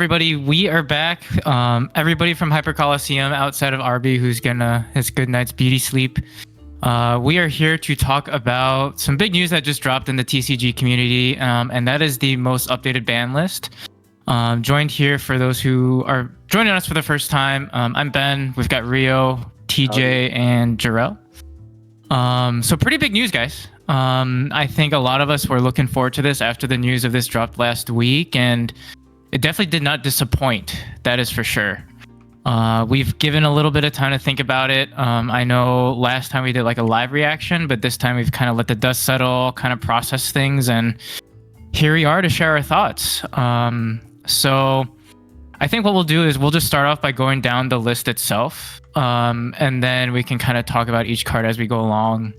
everybody, we are back. Everybody from Hyper Coliseum outside of RB who's getting his good night's beauty sleep. We are here to talk about some big news that just dropped in the TCG community, and that is the most updated ban list. Joined here for those who are joining us for the first time. I'm Ben. We've got Rio, TJ, and Jarrell. So pretty big news, guys. I think a lot of us were looking forward to this after the news of this dropped last week, and it definitely did not disappoint. That is for sure. We've given a little bit of time to think about it. I know last time we did like a live reaction, but this time we've kind of let the dust settle, kind of process things, and here we are to share our thoughts. So I think what we'll do is we'll just start off by going down the list itself, and then we can kind of talk about each card as we go along.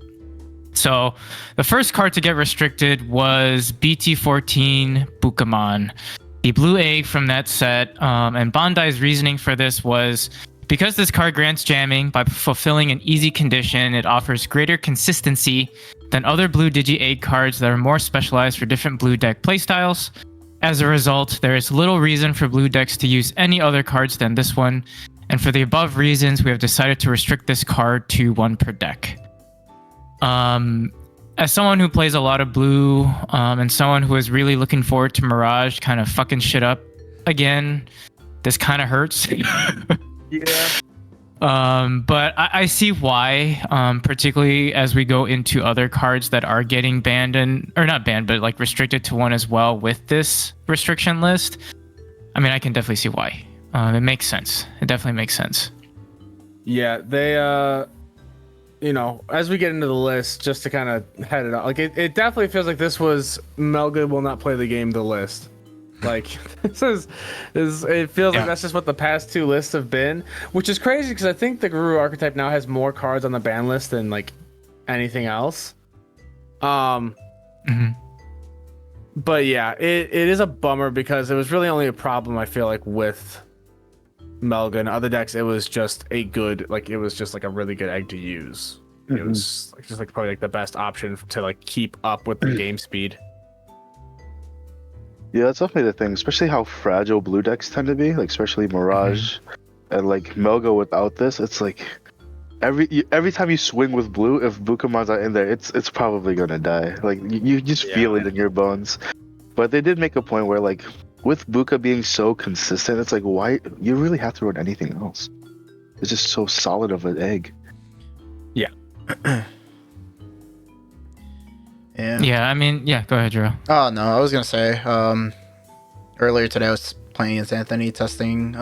So the first card to get restricted was BT14 Bukamon, the blue egg from that set. And Bandai's reasoning for this was because this card grants jamming by fulfilling an easy condition, it offers greater consistency than other blue Digi egg cards that are more specialized for different blue deck playstyles. As a result, there is little reason for blue decks to use any other cards than this one. And for the above reasons, we have decided to restrict this card to one per deck. As someone who plays a lot of blue, and someone who is really looking forward to Mirage kind of fucking shit up again, this kind of hurts. Yeah. But I see why, particularly as we go into other cards that are getting banned or not banned, but like restricted to one as well with this restriction list. I mean, I can definitely see why. It makes sense. It definitely makes sense. Yeah, they as we get into the list, just to kind of head it up, like it definitely feels like this was Melga will not play the game the list. Like this it feels like that's just what the past two lists have been, which is crazy because I think the Guru archetype now has more cards on the ban list than like anything else. But yeah, it is a bummer because it was really only a problem I feel like with Melga and other decks. It was just a good, like it was just like a really good egg to use. It was like, just like probably like the best option to like keep up with the game speed. Yeah, that's definitely the thing, especially how fragile blue decks tend to be, like especially Mirage and like Melga without this. It's like every time you swing with blue, if Bukamon's not in there, it's probably gonna die. Like you just feel it in your bones. But they did make a point where like with Buka being so consistent, it's like why you really have to run anything else. It's just so solid of an egg. Yeah. Yeah, I mean, yeah, go ahead, Drew. Oh, no, I was going to say, earlier today I was playing against Anthony testing, he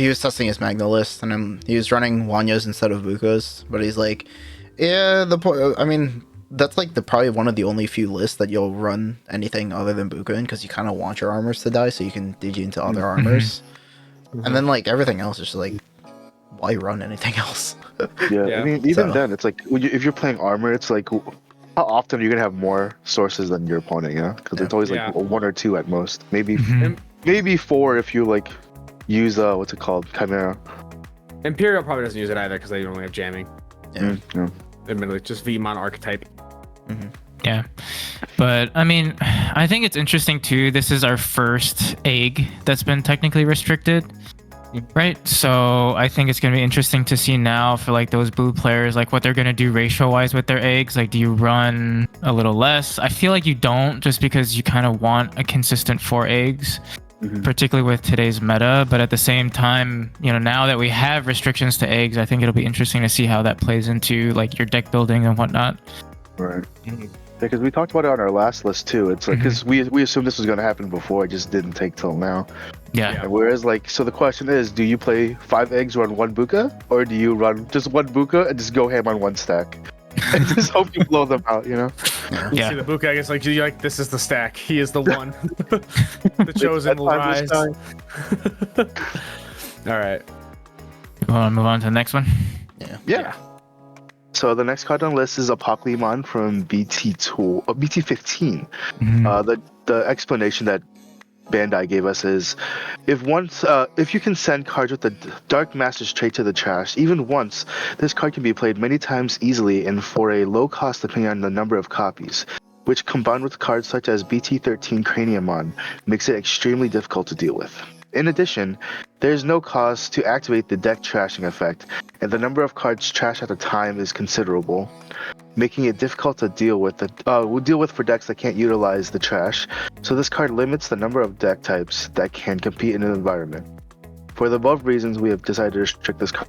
was testing his Magna list, and he was running Wanyos instead of Bukas, but he's like, yeah, I mean, that's like probably one of the only few lists that you'll run anything other than Buka in, because you kind of want your armors to die, so you can digi into other armors. And then, like, everything else is just like, why run anything else? I mean, even then, it's like if you're playing armor, it's like how often are you gonna have more sources than your opponent? You know, because it's always like one or two at most, maybe maybe four if you like use what's it called, Chimera. Imperial probably doesn't use it either because they only have jamming. Admittedly, just Vmon archetype. Yeah, but I mean, I think it's interesting too. This is our first egg that's been technically restricted. Right, so I think it's going to be interesting to see now for like those blue players, like what they're going to do ratio wise with their eggs. Like, do you run a little less? I feel like you don't, just because you kind of want a consistent 4 eggs, particularly with today's meta. But at the same time, you know, now that we have restrictions to eggs, I think it'll be interesting to see how that plays into like your deck building and whatnot. Right. Because we talked about it on our last list too. It's like because we assumed this was going to happen before, it just didn't take till now. Yeah. And whereas like, so the question is, do you play 5 eggs run 1 Buka, or do you run just 1 Buka and just go ham on 1 stack and just hope you blow them out? You know? See the Buka, I guess like you like this is the stack. He is the one. The chosen will rise. All right. You want to move on to the next one? Yeah. So the next card on the list is Apocalymon from BT15. The explanation that Bandai gave us is, if you can send cards with the Dark Master's trait to the trash even once, this card can be played many times easily and for a low cost depending on the number of copies. which combined with cards such as BT13 Craniumon makes it extremely difficult to deal with. In addition, there is no cost to activate the deck trashing effect, and the number of cards trashed at a time is considerable, making it difficult to deal with for decks that can't utilize the trash. So this card limits the number of deck types that can compete in an environment. For the above reasons, we have decided to restrict this card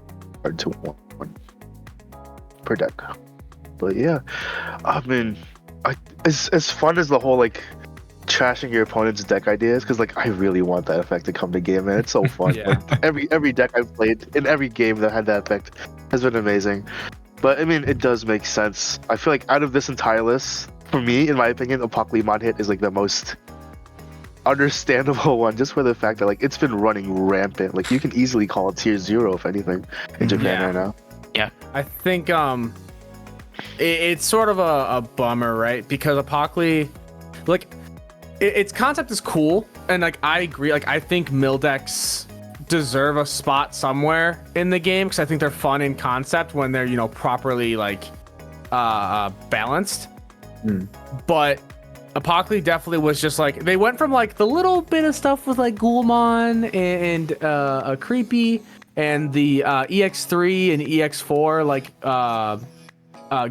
to one per deck. But yeah, I mean, as fun as the whole like trashing your opponent's deck ideas, because like I really want that effect to come to game, man. It's so fun. Yeah. Like every deck I've played in every game that had that effect has been amazing. But I mean, it does make sense. I feel like out of this entire list, for me, in my opinion, Apocalymon hit is like the most understandable one, just for the fact that like it's been running rampant. Like you can easily call it tier 0 if anything in Japan right now. Yeah. I think it's sort of a bummer, right? Because Apocally, like its concept is cool, and like I agree. Like I think mill decks deserve a spot somewhere in the game because I think they're fun in concept when they're, you know, properly like balanced. But Apocally definitely was just like, they went from like the little bit of stuff with like Gulmon and a creepy and the EX3 and EX4 like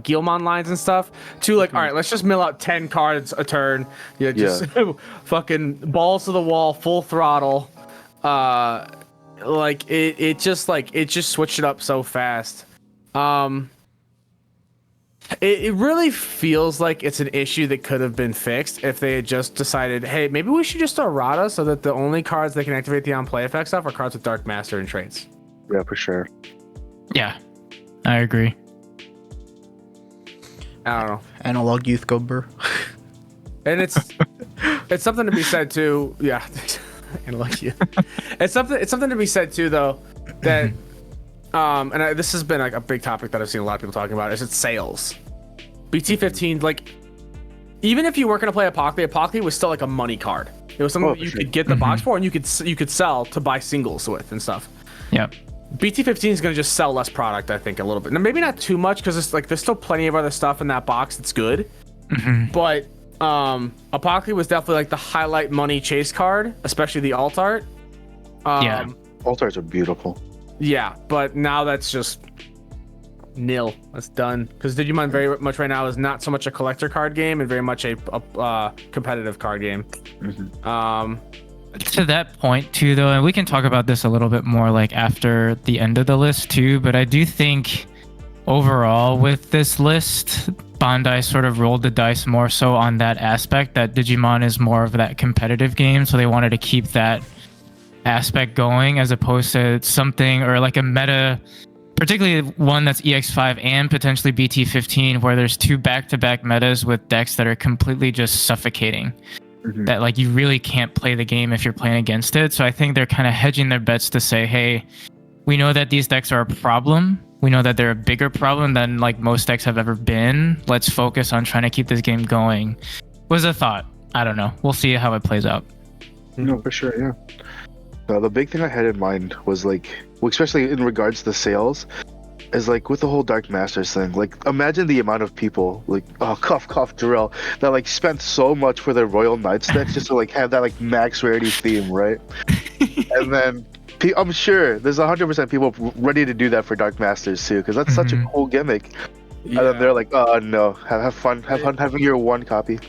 Gilmon lines and stuff to like, all right, let's just mill out 10 cards a turn. Yeah, just fucking balls to the wall, full throttle. Like it just switched it up so fast. It really feels like it's an issue that could have been fixed if they had just decided, hey, maybe we should just errata so that the only cards that can activate the on-play effect stuff are cards with Dark Master and traits. Yeah, for sure. Yeah, I agree. I don't know. Analog Youth Gobber. And it's something to be said too. Yeah. Analog Youth. It's something to be said too, though, that this has been like a big topic that I've seen a lot of people talking about, is its sales. BT15, like, even if you weren't gonna play Apocally was still like a money card. It was something that you could get the box for, and you could sell to buy singles with and stuff. Yeah. BT15 is gonna just sell less product, I think, a little bit. Now, maybe not too much, because it's like there's still plenty of other stuff in that box that's good. But Apocally was definitely like the highlight money chase card, especially the alt art. Yeah. Alt arts are beautiful. Yeah, but now that's just nil. That's done. Because Digimon very much right now is not so much a collector card game and very much a competitive card game. To that point too, though, and we can talk about this a little bit more like after the end of the list too, but I do think overall with this list, Bandai sort of rolled the dice more so on that aspect, that Digimon is more of that competitive game, so they wanted to keep that aspect going as opposed to something or like a meta, particularly one that's EX5 and potentially BT15, where there's two back-to-back metas with decks that are completely just suffocating. That like you really can't play the game if you're playing against it. So I think they're kind of hedging their bets to say, hey, we know that these decks are a problem. We know that they're a bigger problem than like most decks have ever been. Let's focus on trying to keep this game going. Was a thought. I don't know. We'll see how it plays out. No, for sure, yeah. The big thing I had in mind was like, well, especially in regards to sales, is like with the whole Dark Masters thing. Like, imagine the amount of people, like, cough, Jarrell, that like spent so much for their Royal Knights decks just to like have that like max rarity theme, right? And then I'm sure there's 100% people ready to do that for Dark Masters too, because that's such a cool gimmick. Yeah. And then they're like, oh no, have fun having your one copy.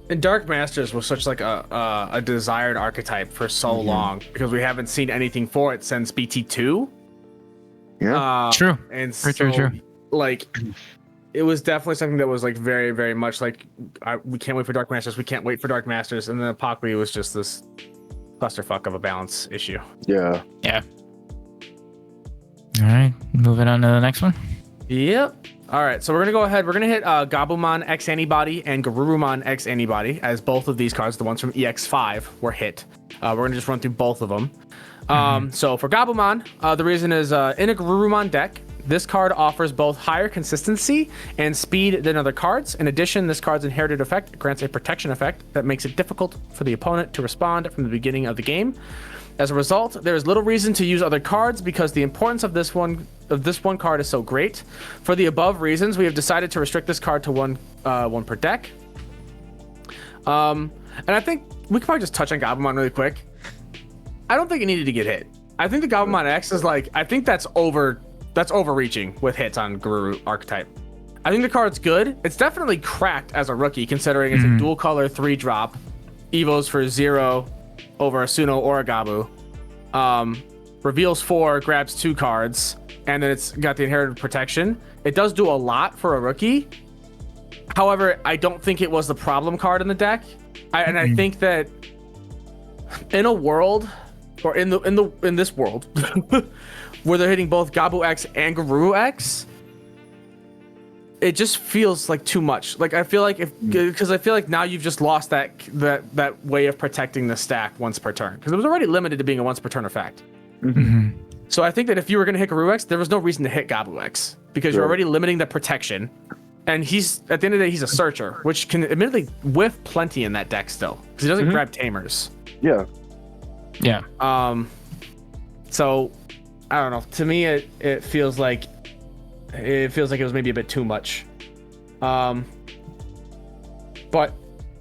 And Dark Masters was such like a desired archetype for so long, because we haven't seen anything for it since BT2. Yeah, True. And True. Like, it was definitely something that was like very, very much like, we can't wait for Dark Masters. We can't wait for Dark Masters. And then Apocally was just this clusterfuck of a balance issue. Yeah. All right, moving on to the next one. Yep. All right, so we're gonna go ahead. We're gonna hit Gabumon X-Antibody and Garurumon X-Antibody, as both of these cards, the ones from EX5, were hit. We're gonna just run through both of them. So for Gabumon, the reason is in a Garurumon deck, this card offers both higher consistency and speed than other cards. In addition, this card's inherited effect grants a protection effect that makes it difficult for the opponent to respond from the beginning of the game. As a result, there is little reason to use other cards because the importance of this one card is so great. For the above reasons, we have decided to restrict this card to one per deck. And I think we could probably just touch on Gabumon really quick. I don't think it needed to get hit. I think the Gabumon X is like, I think that's overreaching with hits on Garuru archetype. I think the card's good. It's definitely cracked as a rookie, considering it's a dual color 3-drop, evos for 0 over a Suno or a Gabu. Reveals 4, grabs 2 cards, and then it's got the inherited protection. It does do a lot for a rookie. However, I don't think it was the problem card in the deck. I think that in a world, or in this world, where they're hitting both Gabu X and Garuru X, it just feels like too much. Like I feel like because I feel like now you've just lost that way of protecting the stack once per turn, because it was already limited to being a once per turn effect. So I think that if you were going to hit Garuru X, there was no reason to hit Gabu X, because you're already limiting the protection. And he's, at the end of the day, he's a searcher, which can admittedly whiff plenty in that deck still, because he doesn't grab tamers. Yeah. So I don't know. To me, it feels like it was maybe a bit too much. But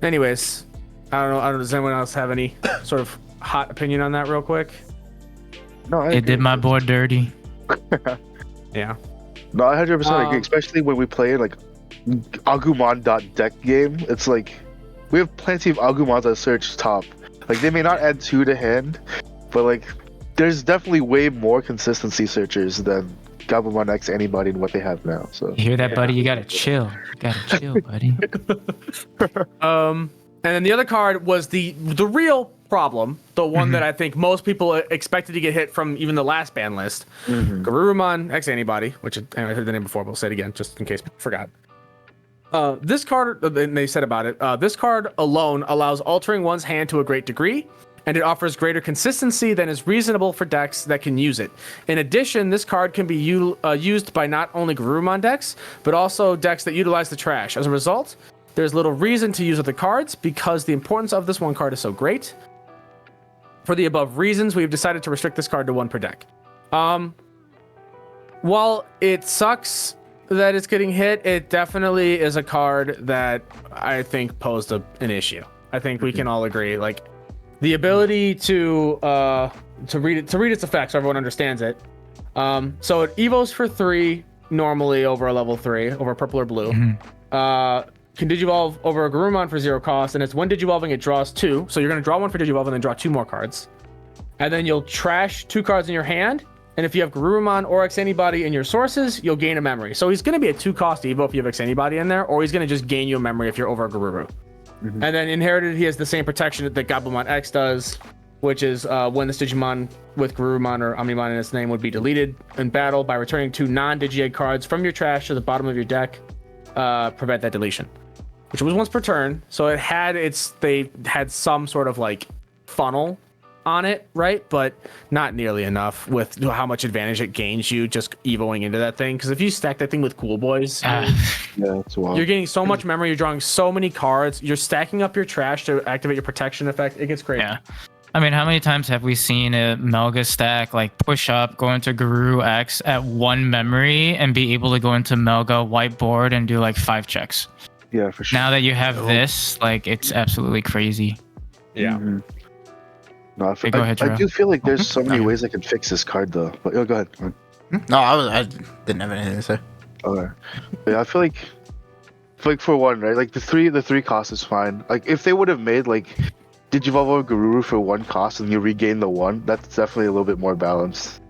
anyways, I don't know. Does anyone else have any sort of hot opinion on that, real quick? No, It did my boy dirty. Yeah. No, I 100% agree. Especially when we play like Agumon.deck game. It's like we have plenty of Agumons that search top. Like they may not add 2 to hand, but like there's definitely way more consistency searchers than Gabumon X-Antibody and what they have now. So You hear that, buddy? You gotta chill. You gotta chill, buddy. And then the other card was the real problem, the one that I think most people expected to get hit from even the last ban list. Garurumon X-Antibody, which I heard the name before, but we'll say it again just in case people forgot. This card, and they said about it, this card alone allows altering one's hand to a great degree, and it offers greater consistency than is reasonable for decks that can use it. In addition, this card can be used by not only Garurumon decks, but also decks that utilize the trash. As a result, there's little reason to use other cards because the importance of this one card is so great. For the above reasons, we've decided to restrict this card to 1 per deck. While it sucks that it's getting hit, it definitely is a card that I think posed an issue. I think we can all agree. Like the ability to read its effects, so everyone understands it. So it evos for 3 normally over a level 3 over purple or blue. Can Digivolve over a Garurumon for 0 cost, and it's when Digivolving it draws 2. So you're going to draw 1 for Digivolve and then draw 2 more cards. And then you'll trash 2 cards in your hand, and if you have Garurumon or X-Antibody in your sources, you'll gain a memory. So he's going to be a 2-cost Evo if you have X-Antibody in there, or he's going to just gain you a memory if you're over a Garuru. And then inherited, he has the same protection that Gabumon X does, which is when this Digimon with Garurumon or Omnimon in its name would be deleted in battle by returning 2 non-Digi-Egg cards from your trash to the bottom of your deck, prevent that deletion. Which was once per turn, so they had some sort of like funnel on it, right? But not nearly enough with how much advantage it gains you just evoing into that thing. Because if you stack that thing with Cool Boys, it's wild. you're getting so much memory, you're drawing so many cards, you're stacking up your trash to activate your protection effect. It gets crazy. Yeah. I mean, how many times have we seen a Melga stack like push up, go into Garuru X at 1 memory and be able to go into Melga whiteboard and do like 5 checks? Yeah, for sure. Now that you have this, like, it's absolutely crazy. Yeah. No, Hey, go ahead, I Drew. do feel like there's so many ways I can fix this card though. But go ahead. No, I didn't have anything to say. Okay. Yeah, I feel like for one, right? Like the three cost is fine. Like if they would have made like Digivolve or Garuru for 1 cost and you regain the 1, that's definitely a little bit more balanced.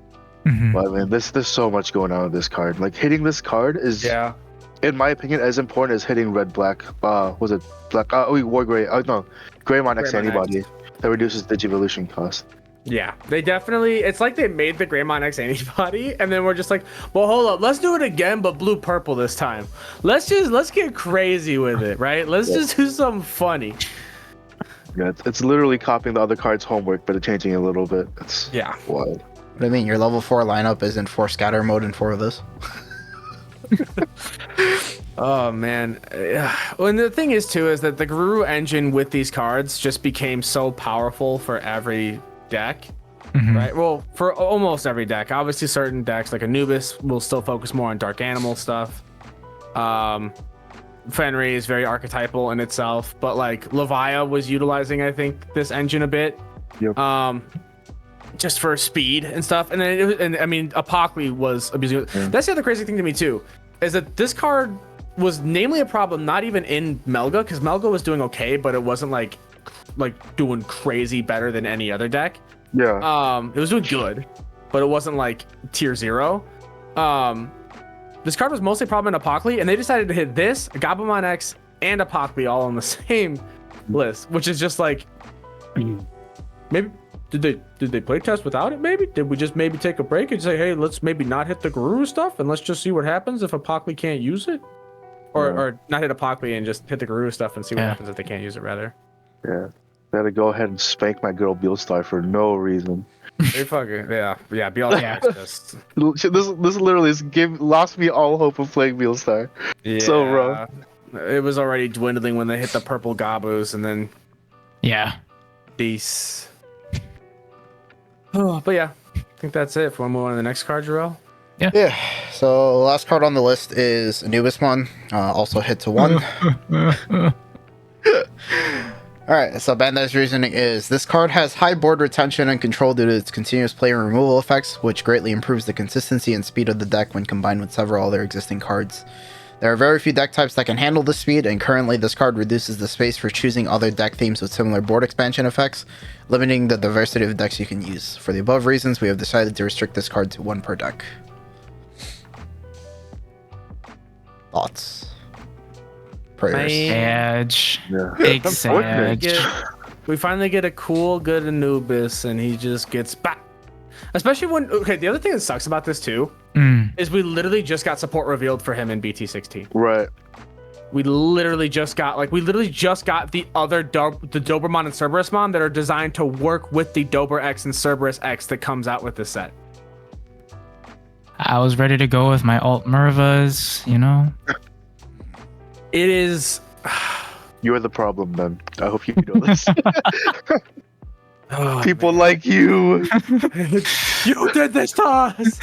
But I mean, there's so much going on with this card. Like hitting this card is, in my opinion, as important as hitting red black. Was it black? War gray. No, Greymon X-Antibody that reduces Digivolution cost. Yeah, they definitely. It's like they made the Greymon X-Antibody, and then we're just like, well, hold up, let's do it again, but blue purple this time. Let's get crazy with it, right? Let's just do something funny. Yeah, it's literally copying the other card's homework, but changing it a little bit. It's wild. What do you mean? Your level 4 lineup is in 4 scatter mode in 4 of this? Oh man. Well, and the thing is too is that the Garuru engine with these cards just became so powerful for every deck, right? Well, for almost every deck. Obviously, certain decks like Anubis will still focus more on dark animal stuff. Fenrir is very archetypal in itself, but like Levia was utilizing, I think, this engine a bit. Yep. Just for speed and stuff. And then I mean, Apocalymon was abusing it. Yeah. That's the other crazy thing to me too, is that this card was namely a problem not even in Melga, because Melga was doing okay, but it wasn't like doing crazy better than any other deck. Yeah. It was doing good, but it wasn't like tier 0. This card was mostly a problem in Apocalymon, and they decided to hit this, Gabumon X, and Apocalymon all on the same list, which is just like, maybe did they play test without it? Maybe did we just maybe take a break and say, hey, let's maybe not hit the Garuru stuff and let's just see what happens if Apocalymon can't use it, or not hit Apocalymon and just hit the Garuru stuff and see what happens if they can't use it rather. Yeah. They had to go ahead and spank my girl Beelstar for no reason. They fucking yeah. Just This literally lost me all hope of playing Beelstar. So rough. It was already dwindling when they hit the purple Gabus and then these. Oh, but yeah, I think that's it. If we want to move on to the next card, Jarrell. Yeah. So last card on the list is Anubismon, also hit to 1. Alright, so Bandai's reasoning is this card has high board retention and control due to its continuous player removal effects, which greatly improves the consistency and speed of the deck when combined with several other existing cards. There are very few deck types that can handle this speed, and currently this card reduces the space for choosing other deck themes with similar board expansion effects, limiting the diversity of decks you can use. For the above reasons, we have decided to restrict this card to 1 per deck. Thoughts? Prayers? Sag. Yeah. Big Sag. We finally get a cool, good Anubis, and he just gets back. Especially when, the other thing that sucks about this too is we literally just got support revealed for him in BT16. Right. We literally just got the other the Dobromon and Cerberusmon that are designed to work with the Dober X and Cerberus X that comes out with this set. I was ready to go with my alt Mervas, you know. It is. You're the problem, Ben. I hope you know this. People like you. You did this to us.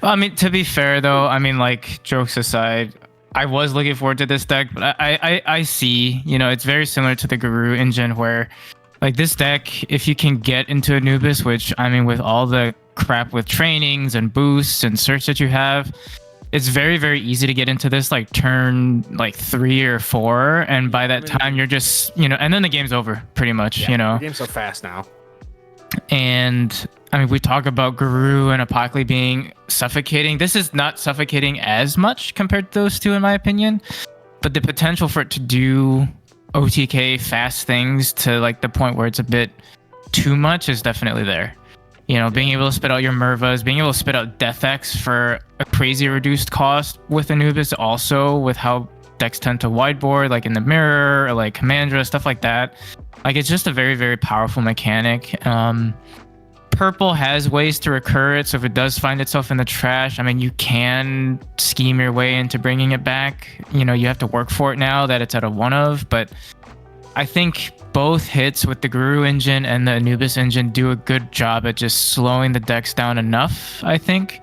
Well, I mean, to be fair though, I mean, like, jokes aside, I was looking forward to this deck, but I see, you know, it's very similar to the Guru engine where, like, this deck, if you can get into Anubis, which, I mean, with all the crap with trainings and boosts and search that you have, it's very, very easy to get into this, like, turn, like, 3 or 4, and by that time, you're just, you know, and then the game's over, pretty much, you know? The game's so fast now. And I mean, we talk about Guru and Apocalymon being suffocating. This is not suffocating as much compared to those two, in my opinion. But the potential for it to do OTK fast things to like the point where it's a bit too much is definitely there. You know, being able to spit out your Mervas, being able to spit out Death X for a crazy reduced cost with Anubis, also with how decks tend to wideboard, like in the mirror or like Commandra, stuff like that. Like, it's just a very, very powerful mechanic. Purple has ways to recur it, so if it does find itself in the trash, I mean, you can scheme your way into bringing it back. You know, you have to work for it now that it's at a 1 of, but I think both hits with the Guru engine and the Anubis engine do a good job at just slowing the decks down enough, I think,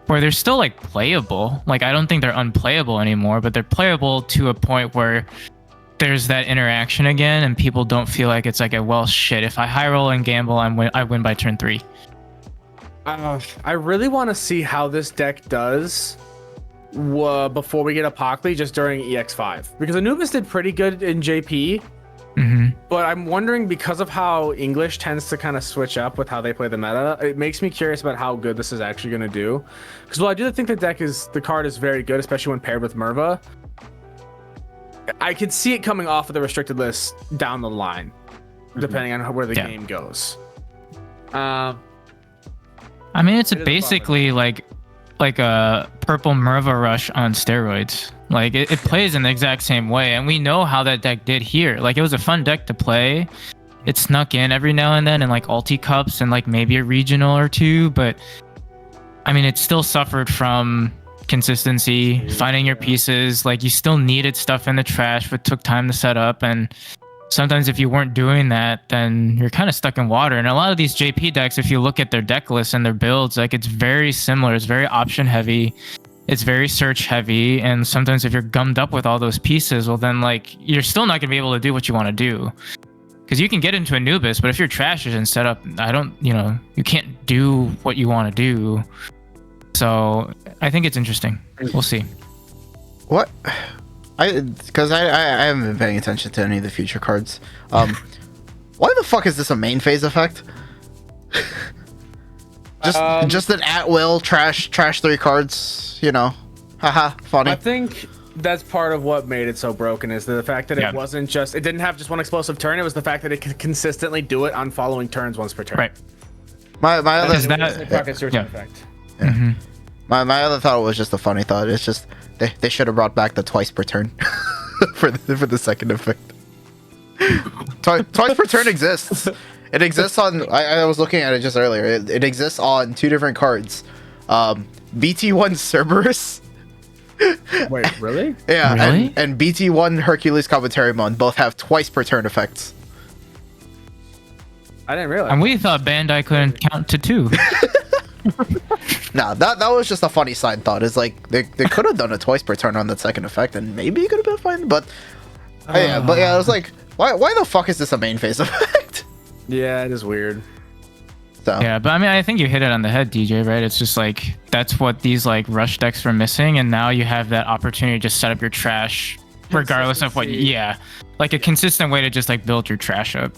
where they're still, like, playable. Like, I don't think they're unplayable anymore, but they're playable to a point where there's that interaction again, and people don't feel like it's like a, well, shit, if I high roll and gamble, I win by turn 3. I really want to see how this deck does before we get Apocalymon, just during EX5, because Anubis did pretty good in JP. But I'm wondering, because of how English tends to kind of switch up with how they play the meta, it makes me curious about how good this is actually going to do. Because while I do think the card is very good, especially when paired with Merva, I could see it coming off of the restricted list down the line, depending on where the game goes. I mean, it's basically like a purple Merva rush on steroids. Like, it plays in the exact same way, and we know how that deck did here. Like, it was a fun deck to play. It snuck in every now and then in like ulti cups and like maybe a regional or two, but I mean, it still suffered from consistency, finding your pieces. Like, you still needed stuff in the trash, but took time to set up, and sometimes if you weren't doing that, then you're kind of stuck in water. And a lot of these JP decks, if you look at their deck lists and their builds, like, it's very similar. It's very option heavy. It's very search heavy, and sometimes if you're gummed up with all those pieces, well then like you're still not gonna be able to do what you want to do. Because you can get into Anubis, but if your trash isn't set up, you can't do what you want to do. So I think it's interesting. We'll see. What? Because I haven't been paying attention to any of the future cards. Why the fuck is this a main phase effect? just an at will trash 3 cards, Haha, funny. I think that's part of what made it so broken is the fact that it didn't have just one explosive turn. It was the fact that it could consistently do it on following turns once per turn. Right. My other effect. Yeah. Mm-hmm. My other thought was just a funny thought. It's just they should have brought back the twice per turn for the second effect. Twice per turn exists. It exists on. I was looking at it just earlier. It exists on 2 different cards. BT1 Cerberus. Wait, really? Yeah, really? And BT1 Hercules Kabuterimon both have twice per turn effects. I didn't realize. And we thought Bandai couldn't count to 2. Nah, that was just a funny side thought. It's like they could have done a twice per turn on that second effect, and maybe it could have been fine. But I was like, why the fuck is this a main phase effect? Yeah, it is weird. So Yeah, but I mean, I think you hit it on the head, DJ, right? It's just like, that's what these like rush decks were missing. And now you have that opportunity to just set up your trash regardless of what, like a consistent way to just like build your trash up.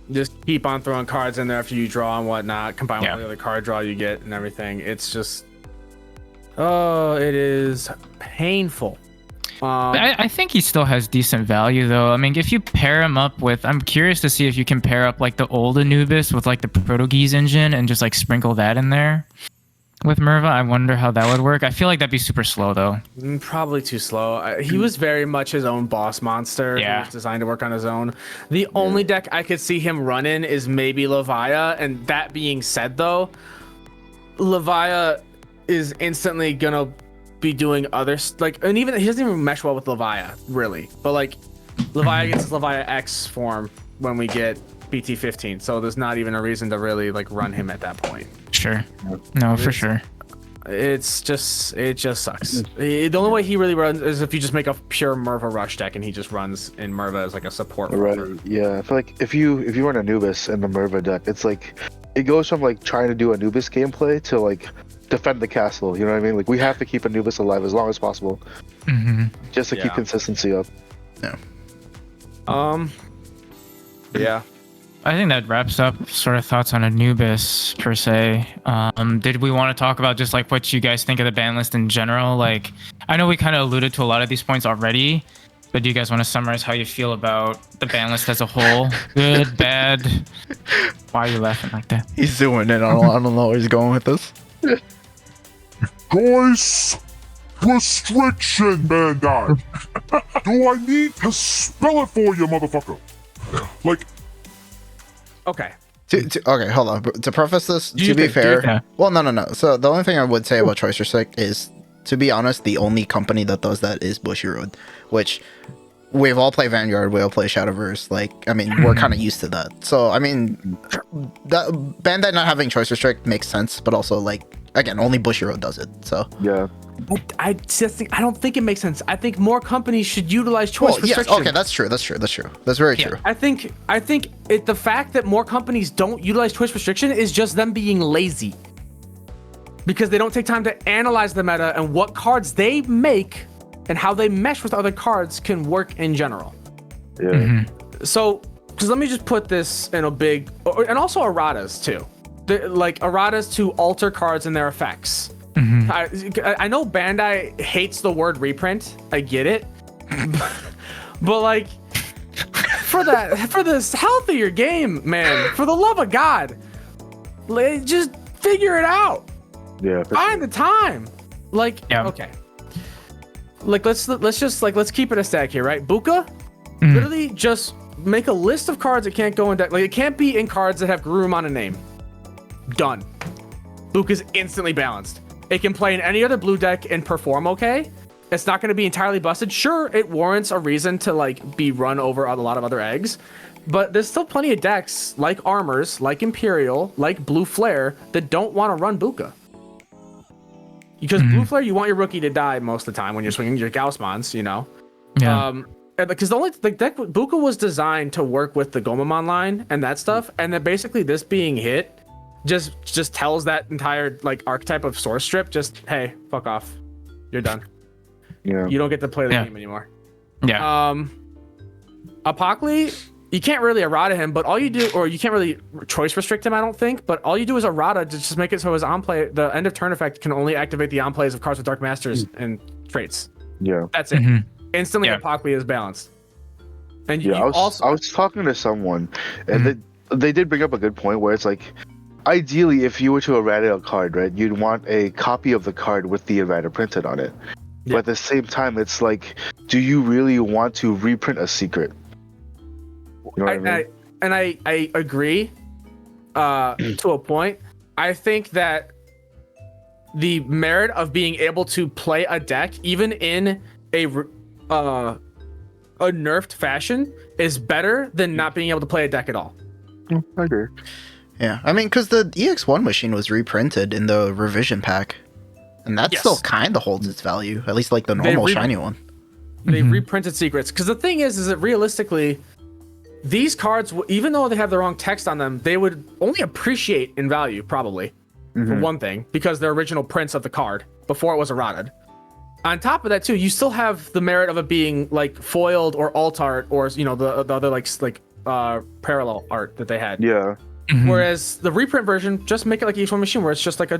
Just keep on throwing cards in there after you draw and whatnot, combine with the other card draw you get and everything. It's just, it is painful. I think he still has decent value though. I mean, if you pair him up with, I'm curious to see if you can pair up like the old Anubis with like the Protogeese engine and just like sprinkle that in there with Merva. I wonder how that would work. I feel like that'd be super slow though. Probably too slow. He was very much his own boss monster. Yeah. He was designed to work on his own. The only deck I could see him running is maybe Levia. And that being said though, Levia is instantly gonna be doing and even he doesn't even mesh well with Levia really, but like Levia gets his Levia X form when we get BT15, so there's not even a reason to really like run him at that point. Sure. No, for sure. It just sucks. The only way he really runs is if you just make a pure Merva rush deck and he just runs in Merva as like a support. Right. Yeah. I feel like if you run Anubis in the Merva deck, it's like it goes from like trying to do Anubis gameplay to like defend the castle. You know what I mean? Like we have to keep Anubis alive as long as possible, just to keep consistency up. Yeah. Yeah. I think that wraps up sort of thoughts on Anubis per se. Did we want to talk about just like what you guys think of the ban list in general? Like, I know we kind of alluded to a lot of these points already, but do you guys want to summarize how you feel about the ban list as a whole? Good, bad? Why are you laughing like that? He's zooming in. I don't know where he's going with this. Choice restriction, Bandai. Do I need to spell it for you, motherfucker? Like, Okay. Okay, hold on. To preface this, to be fair, well, no. So the only thing I would say about choice restrict is, to be honest, the only company that does that is Bushiroad, which we've all played Vanguard, we all play Shadowverse. Like, I mean, we're kind of used to that. So, I mean, that Bandai not having choice restrict makes sense, but also, like, again, only Bushiroad does it. So yeah. I don't think it makes sense. I think more companies should utilize choice restriction. Yes, okay, that's true. That's very true. I think the fact that more companies don't utilize choice restriction is just them being lazy. Because they don't take time to analyze the meta and what cards they make and how they mesh with other cards can work in general. Yeah. So, because let me just put this in a big, and also erratas too. Like erratas to alter cards and their effects. I know Bandai hates the word reprint. I get it, but like for this healthier game, man, for the love of God, just figure it out. Yeah. Find the time. Like, okay. Like let's keep it a stack here, right? Buka, literally just make a list of cards that can't go in deck. Like it can't be in cards that have Garurumon a name. Done. Buka's instantly balanced. It can play in any other blue deck and perform okay. It's not going to be entirely busted. Sure, it warrants a reason to like be run over a lot of other eggs, but there's still plenty of decks like Armors, like Imperial, like Blue Flare that don't want to run Buka. because Blue Flare, you want your rookie to die most of the time when you're swinging your Gaussmons, you know. Yeah. Because the deck Buka was designed to work with the Gomamon line and that stuff, and then basically this being hit just tells that entire like archetype of source strip, just hey, fuck off, you're done. Yeah. You don't get to play the game anymore. Yeah. Apocalymon, you can't really errata him, but all you do, or you can't really choice restrict him, I don't think, but all you do is errata to just make it so his on play, the end of turn effect can only activate the on plays of cards with Dark Masters and traits. Yeah. That's it. Instantly, Apocalymon is balanced. And yeah, I was talking to someone, and they did bring up a good point where it's like, ideally, if you were to errata a card, right, you'd want a copy of the card with the errata printed on it. Yeah. But at the same time, it's like, do you really want to reprint a secret? You know what I mean? I agree to a point. I think that the merit of being able to play a deck, even in a nerfed fashion, is better than not being able to play a deck at all. I agree. Yeah, I mean, because the EX1 machine was reprinted in the revision pack, and that still kind of holds its value, at least like the normal shiny one. They reprinted secrets, because the thing is that realistically, these cards, even though they have the wrong text on them, they would only appreciate in value, probably, for one thing, because they're original prints of the card before it was errated. On top of that, too, you still have the merit of it being like foiled or alt art, or the other like parallel art that they had. Yeah. Whereas the reprint version, just make it like each one machine, where it's just like a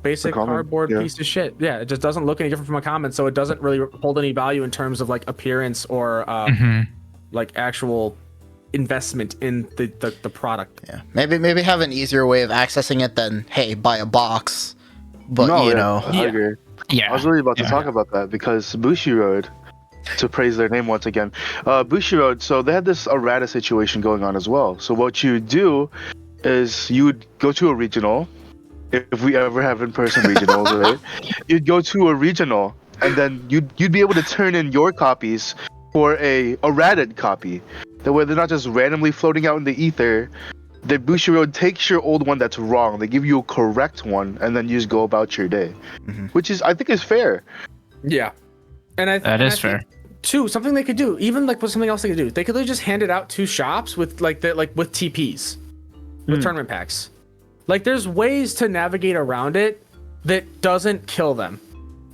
basic cardboard piece of shit. Yeah, it just doesn't look any different from a common, so it doesn't really hold any value in terms of like appearance or like actual investment in the product. Yeah, maybe have an easier way of accessing it than hey, buy a box. But I agree. Yeah, I was really about to talk about that because Bushiroad, to praise their name once again, Bushiroad. So they had this errata situation going on as well. So what you do is you would go to a regional. If we ever have in-person regionals, right? You'd go to a regional, and then you'd be able to turn in your copies for a errated copy. That way they're not just randomly floating out in the ether. The Bushiroad takes your old one that's wrong. They give you a correct one, and then you just go about your day, which is I think is fair. Yeah, and that is fair. Too, something they could do, even like with something else they could do, they could just hand it out to shops with with TPs, with tournament packs. Like there's ways to navigate around it that doesn't kill them.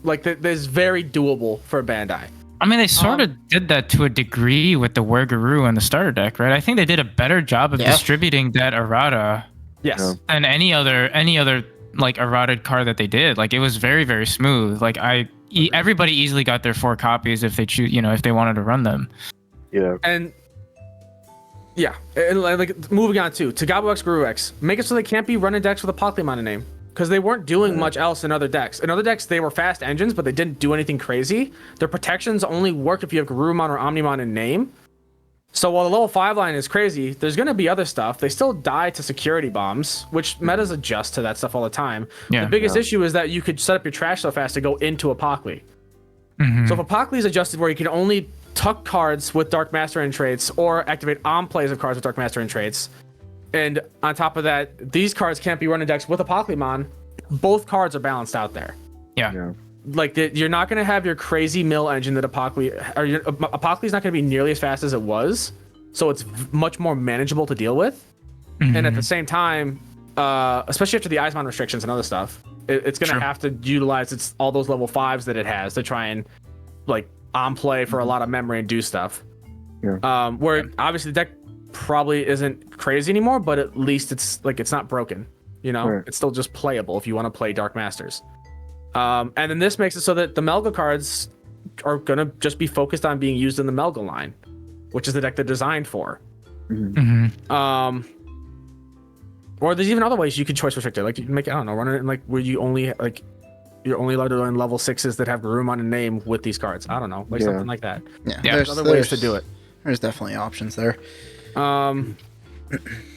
Like that is very doable for Bandai. I mean, they sort of did that to a degree with the Werguru and the starter deck, right? I think they did a better job of distributing that errata. Yes. Than any other like errated card that they did. Like it was very, very smooth. Like everybody easily got their 4 copies if they choose, if they wanted to run them. Yeah. And like moving on to Gabumon X, Garurumon X, make it so they can't be running decks with a Apocalymon name. Because they weren't doing much else in other decks. In other decks, they were fast engines, but they didn't do anything crazy. Their protections only work if you have Garurumon or Omnimon in name. So while the level 5 line is crazy, there's going to be other stuff. They still die to security bombs, which metas adjust to that stuff all the time. The biggest issue is that you could set up your trash so fast to go into Apocalymon. So if Apocalymon is adjusted where you can only tuck cards with Dark Master and traits or activate on plays of cards with Dark Master and traits, and on top of that, these cards can't be running decks with Apocalymon. Both cards are balanced out there. Yeah. Like you're not going to have your crazy mill engine that Apocalymon is not going to be nearly as fast as it was, so it's much more manageable to deal with. And at the same time, especially after the Eismon restrictions and other stuff, it's going to have to utilize all those level 5s that it has to try and like on play for a lot of memory and do stuff. Where obviously the deck probably isn't crazy anymore, but at least it's not broken. It's still just playable if you want to play Dark Masters. And then this makes it so that the Melga cards are gonna just be focused on being used in the Melga line, which is the deck they're designed for. Or there's even other ways you could choice restrict it. Like you can make it, I don't know, run it in like where you only you're only allowed to run level 6s that have Garurumon in name with these cards. I don't know, something like that. Yeah, there's other ways to do it. There's definitely options there. And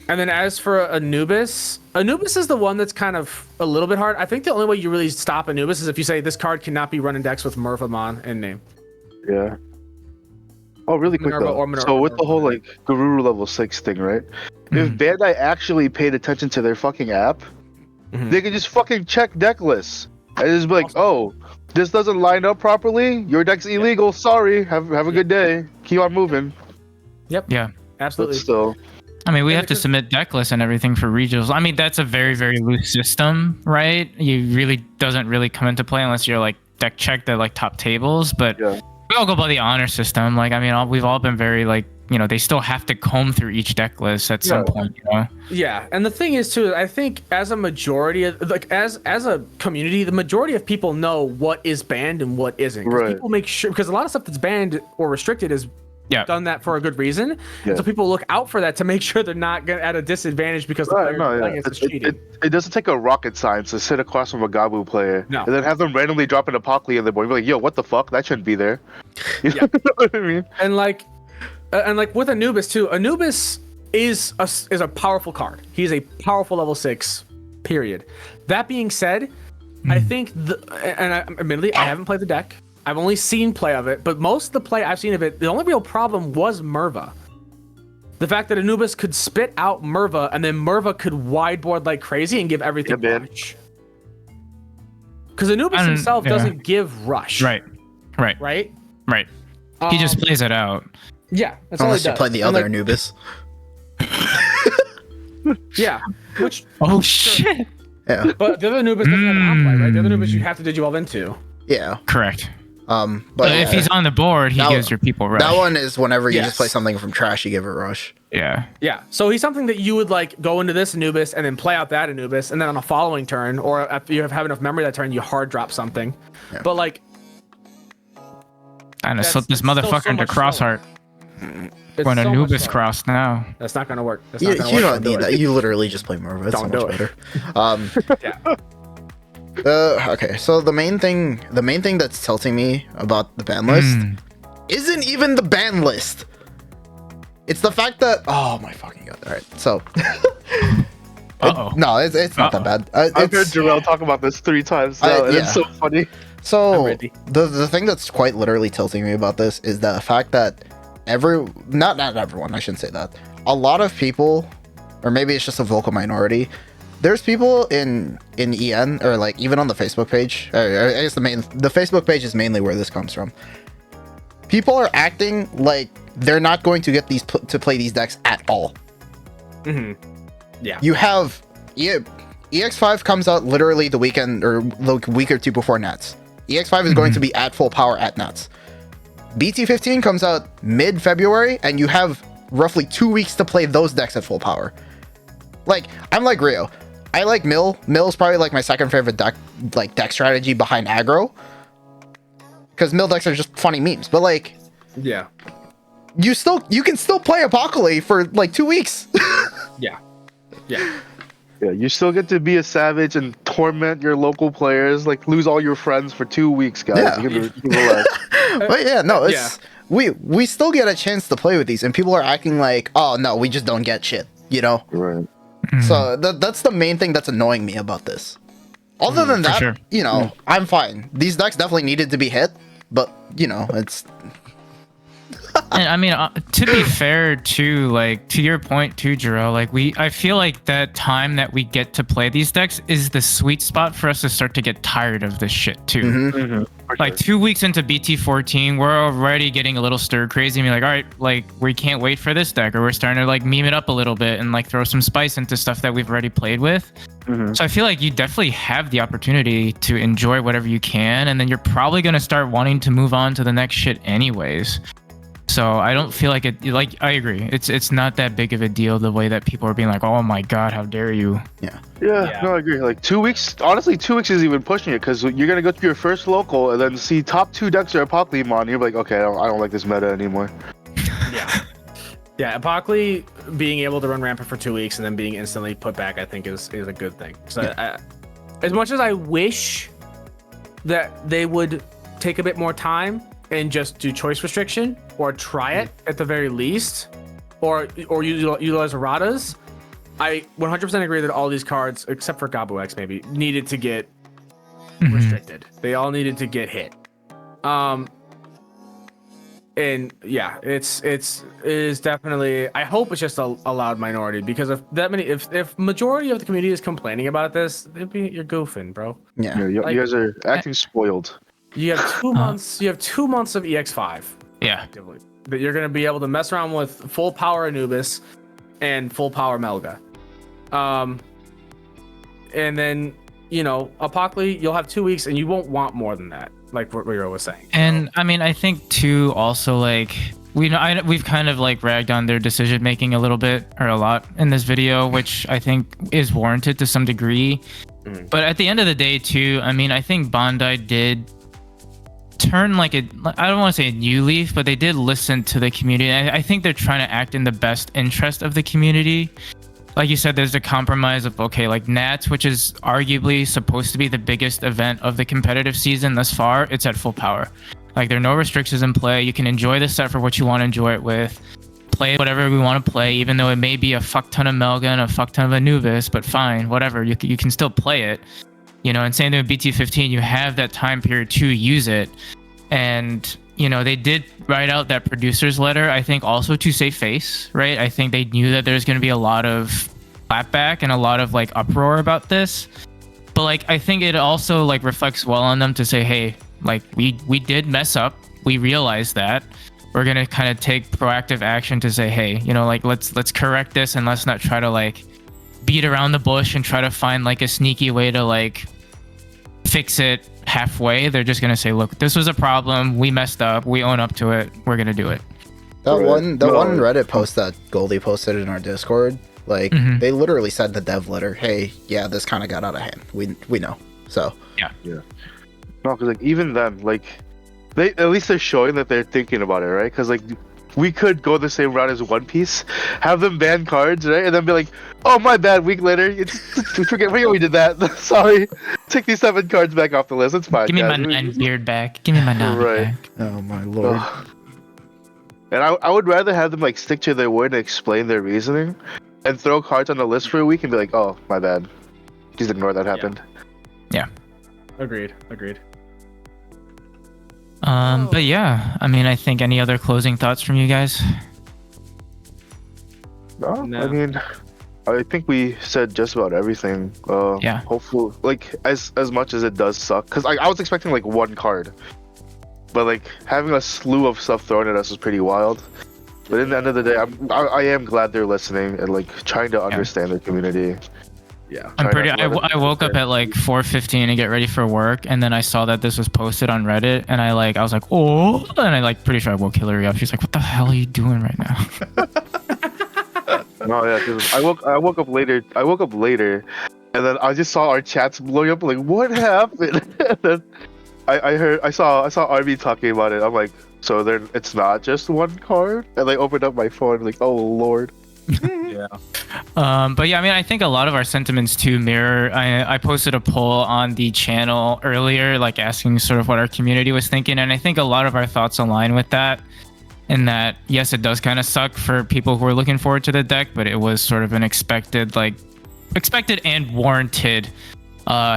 then as for Anubis is the one that's kind of a little bit hard. I think the only way you really stop Anubis is if you say this card cannot be running decks with Murphamon in name. Yeah. Oh, really quick though. So with the whole like Garuru level 6 thing, right? If Bandai actually paid attention to their fucking app, they could just fucking check deck lists. And just be like, oh, this doesn't line up properly. Your deck's illegal. Sorry. Have a good day. Keep on moving. Yep. Yeah. Absolutely. But still, I mean, we And have to because- submit deck lists and everything for regionals. I mean, that's a very, very loose system, right? You really doesn't really come into play unless you're like deck checked at like top tables. But Yeah. we all go by the honor system. Like, I mean, we've all been very like, they still have to comb through each deck list at some point, Yeah, and the thing is too, I think as a majority of like as a community, the majority of people know what is banned and what isn't. 'Cause Right. People make sure because a lot of stuff that's banned or restricted is Yeah. done that for a good reason. Yeah. So people look out for that to make sure they're not at a disadvantage because the Right, player no, playing yeah. is cheating. It doesn't take a rocket science to sit across from a Gabu player No. and then have them randomly drop an Apocalymon in the board. You're like, yo, what the fuck? That shouldn't be there. You know what I mean? And like with Anubis too, Anubis is a powerful card. He's a powerful level 6. Period. That being said, I think admittedly I haven't played the deck. I've only seen play of it, but most of the play I've seen of it, the only real problem was Merva. The fact that Anubis could spit out Merva and then Merva could wideboard like crazy and give everything Yeah, man. rush. Because Anubis himself doesn't give rush. Right. Right? He just plays it out. Yeah, that's Unless all you he does. play the And, other like, Anubis. Yeah, which Oh shit. Yeah. but the other Anubis doesn't have an outplay, right? The other Anubis you have to digivolve into. Yeah. Correct. But But if he's on the board, he That gives one- your people rush. that one is whenever you Yes. just play something from trash, you give it rush. Yeah. Yeah, so he's something that you would like go into this Anubis and then play out that Anubis, and then on a following turn, or if you have enough memory that turn, you hard drop something. Yeah. But like, And I That's- slipped this it's still motherfucker so into much slower. Crossheart. it's When so much Anubis slower. crossed now. That's not gonna work. That's You, not gonna you work. don't need that. You literally just play Merva. It's Don't so do much it. better. Yeah. Okay, so the main thing that's tilting me about the ban list isn't even the ban list. It's the fact that oh my fucking god! All right, so Uh-oh. no, it's not that bad. I've heard It's, Jarrell talk about this 3 times now, and yeah. it's so funny. I'm so ready. the thing that's quite literally tilting me about this is the fact that not everyone, I shouldn't say that. A lot of people, or maybe it's just a vocal minority. There's people in EN or like even on the Facebook page. I guess the Facebook page is mainly where this comes from. People are acting like they're not going to get to play these decks at all. Yeah. You have EX5 comes out literally the weekend or the week or two before Nats. EX5 is going to be at full power at Nats. BT15 comes out mid-February, and you have roughly 2 weeks to play those decks at full power. Like, I'm like Rio. I like Mill. Mill's probably like my second favorite deck strategy behind aggro. Because Mill decks are just funny memes. But like, Yeah. you can still play Apocalymon for like 2 weeks. Yeah. Yeah. Yeah, you still get to be a savage and torment your local players, like lose all your friends for 2 weeks, guys. Yeah. You can relax. But yeah, no, it's we still get a chance to play with these, and people are acting like, oh no, we just don't get shit, you know. Right. So that's the main thing that's annoying me about this. Other than that, sure. you know, I'm fine. These decks definitely needed to be hit, but you know, it's And I mean, to be fair, too, like to your point, too, Jarrell, like I feel like that time that we get to play these decks is the sweet spot for us to start to get tired of this shit too. Like 2 weeks into BT14, we're already getting a little stir crazy and be like, all right, like we can't wait for this deck, or we're starting to like meme it up a little bit and like throw some spice into stuff that we've already played with. So I feel like you definitely have the opportunity to enjoy whatever you can, and then you're probably gonna start wanting to move on to the next shit anyways. So I don't feel like it. Like I agree, it's not that big of a deal the way that people are being like, oh my god, how dare you? Yeah, Yeah. no, I agree. Like 2 weeks, honestly, 2 weeks is even pushing it because you're gonna go to your first local and then see top 2 decks are Apocalymon. And you're like, okay, I don't like this meta anymore. Yeah. Yeah, Apocalymon being able to run rampant for 2 weeks and then being instantly put back, I think is a good thing. So as much as I wish that they would take a bit more time and just do choice restriction or try it at the very least, or utilize erratas, I 100% agree that all these cards, except for Gabu X maybe, needed to get and yeah, it is definitely. I hope it's just a loud minority, because if majority of the community is complaining about this, you're goofing, bro. Yeah. You Like- guys are acting spoiled. You have 2 months. You have 2 months of EX5 Yeah. actively that you're gonna be able to mess around with full power Anubis and full power Melga. And then Apocalymon, you'll have 2 weeks, and you won't want more than that. Like what Rio was saying. And I mean, I think too, also like we've kind of like ragged on their decision making a little bit or a lot in this video, which I think is warranted to some degree. But at the end of the day too, I mean, I think Bandai did turn like I don't want to say a new leaf, but they did listen to the community. I think they're trying to act in the best interest of the community. Like you said, there's a compromise of, okay, like Nats, which is arguably supposed to be the biggest event of the competitive season thus far, it's at full power. Like, there are no restrictions in play. You can enjoy the set for what you want to enjoy it with. Play whatever we want to play, even though it may be a fuck ton of Melga and a fuck ton of Anubis, but fine, whatever. You can still play it. And same thing with BT15, you have that time period to use it. And, they did write out that producer's letter, I think also to save face, right? I think they knew that there's going to be a lot of clapback and a lot of like uproar about this. But like, I think it also like reflects well on them to say, hey, like we did mess up. We realized that. We're going to kind of take proactive action to say, hey, like let's correct this, and let's not try to like beat around the bush and try to find like a sneaky way to like fix it halfway. They're just gonna say, look, this was a problem, we messed up, we own up to it, we're gonna do it. That one Reddit post that Goldie posted in our Discord, like they literally said the dev letter, hey, yeah, this kind of got out of hand, we know. So yeah no, because like even then, like they at least they're showing that they're thinking about it, right? Because like we could go the same route as One Piece, have them ban cards, right? And then be like, oh, my bad, week later. Forget we did that. Sorry. Take these 7 cards back off the list. It's fine. Give me my 9 beard back. Give me my 9 back. Oh, my lord. And I would rather have them like stick to their word and explain their reasoning and throw cards on the list for a week and be like, oh, my bad. Just ignore that happened. Yeah. Agreed. But yeah, I mean, I think any other closing thoughts from you guys? No. No. I mean, I think we said just about everything. Yeah. Hopefully, like as much as it does suck, because I was expecting like 1 card, but like having a slew of stuff thrown at us is pretty wild. But in the end of the day, I am glad they're listening and like trying to understand their community. Yeah. I woke up at like 4:15 to get ready for work, and then I saw that this was posted on Reddit, and I was like, oh, and I like pretty sure I woke Hillary up. She's like, what the hell are you doing right now? No, yeah, because I woke up later, and then I just saw our chats blowing up. Like, what happened? And then I saw RB talking about it. I'm like, so it's not just 1 card? And I opened up my phone, like, oh lord. Yeah. But yeah, I mean, I think a lot of our sentiments too mirror. I posted a poll on the channel earlier, like asking sort of what our community was thinking, and I think a lot of our thoughts align with that. In that, yes, it does kind of suck for people who are looking forward to the deck, but it was sort of an expected and warranted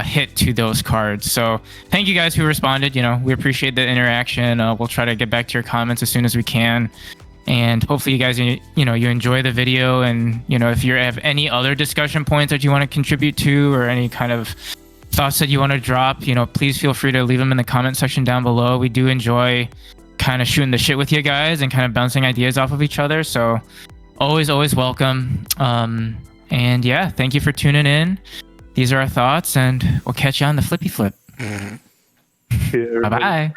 hit to those cards. So thank you guys who responded. We appreciate the interaction. We'll try to get back to your comments as soon as we can. And hopefully you guys, you enjoy the video, and, if you have any other discussion points that you want to contribute to, or any kind of thoughts that you want to drop, please feel free to leave them in the comment section down below. We do enjoy kind of shooting the shit with you guys and kind of bouncing ideas off of each other. So always welcome. And yeah, thank you for tuning in. These are our thoughts, and we'll catch you on the flippy flip. Yeah, Bye-bye.